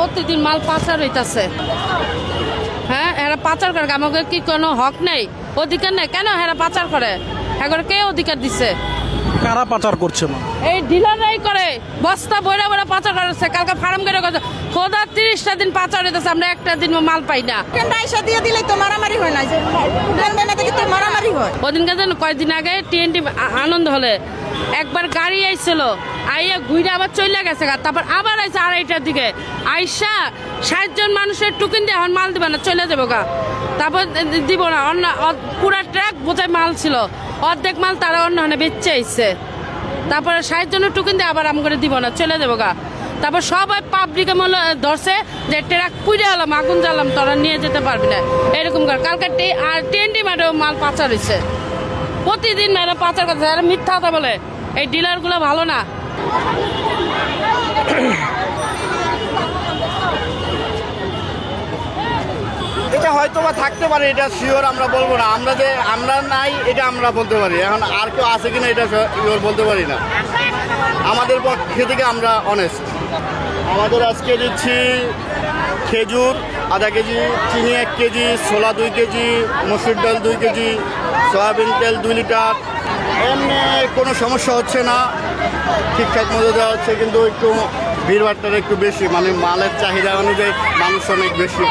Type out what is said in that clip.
প্রতিদিন মাল পাচার হইতাছে। হ্যাঁ, এরা পাচার করে, আমাকে কি কোনো হক নেই, অধিকার নেই? কেন এরা পাচার করে? এখন কে অধিকার দিছে? কারা পাচার করছে মা? এই ডিলাররাই করে, বস্তা বইরা বইরা পাচার করছে। কালকে ফার্ম করে করছে, খোদা 30টা দিন পাচার হইতেছে, আমরা একটা দিন মাল পাই না। পয়সা দিয়ে দিলে তো মারামারি হয় না, যে লেনদেনে থেকে তো মারামারি হয়। ওদিনকে যেন কয়েকদিন আগে TNT আনন্দ হলে একবার গাড়ি আইছিল, আইয়া ঘুরে আবার চলে গেছে, তারপর আবার আইসে 2:30টার দিকে আইসা 60 জন মানুষের টুকিন দিয়ে এখন মাল দিবে না, চলে যাবো গা। তারপর দিব না, অন্য পুরা ট্রাক বোঝায় মাল ছিল, অর্ধেক মাল তারা অন্য বেচে আইছে। তারপরে 60 জনের টুকিন দিয়ে আবার আম করে দিব না, চলে যাবো গা। তারপর সবাই পাবলিকে মনে ধরছে যে ট্রাক পুড়ে এলাম, আগুন জ্বালাম, তোরা নিয়ে যেতে পারবি না, এরকম করে। কালকে TNT মাঠেও মাল পাচার হয়েছে। প্রতিদিন এরা পাচার করছে, এরা মিথ্যা কথা বলে। এই ডিলারগুলো ভালো না। এটা হয়তো বা থাকতে পারে, এটা শিওর আমরা বলবো না। আমরা নাই এটা আমরা বলতে পারি, এখন আর কেউ আছে কিনা এটা শিওর বলতে পারি না। আমাদের পক্ষে থেকে আমরা অনেস্ট। আমাদের আজকে দিচ্ছি খেজুর আধা কেজি, চিনি 1 কেজি, ছোলা 2 কেজি, মসুর ডাল 2 কেজি, সয়াবিন তেল 2 লিটার। এমনি কোনো সমস্যা হচ্ছে না, ঠিকঠাক মতো দেওয়া হচ্ছে, কিন্তু একটু ভিড়ভাড়টা একটু বেশি, মানে মালের চাহিদা অনুযায়ী মানুষ অনেক বেশি।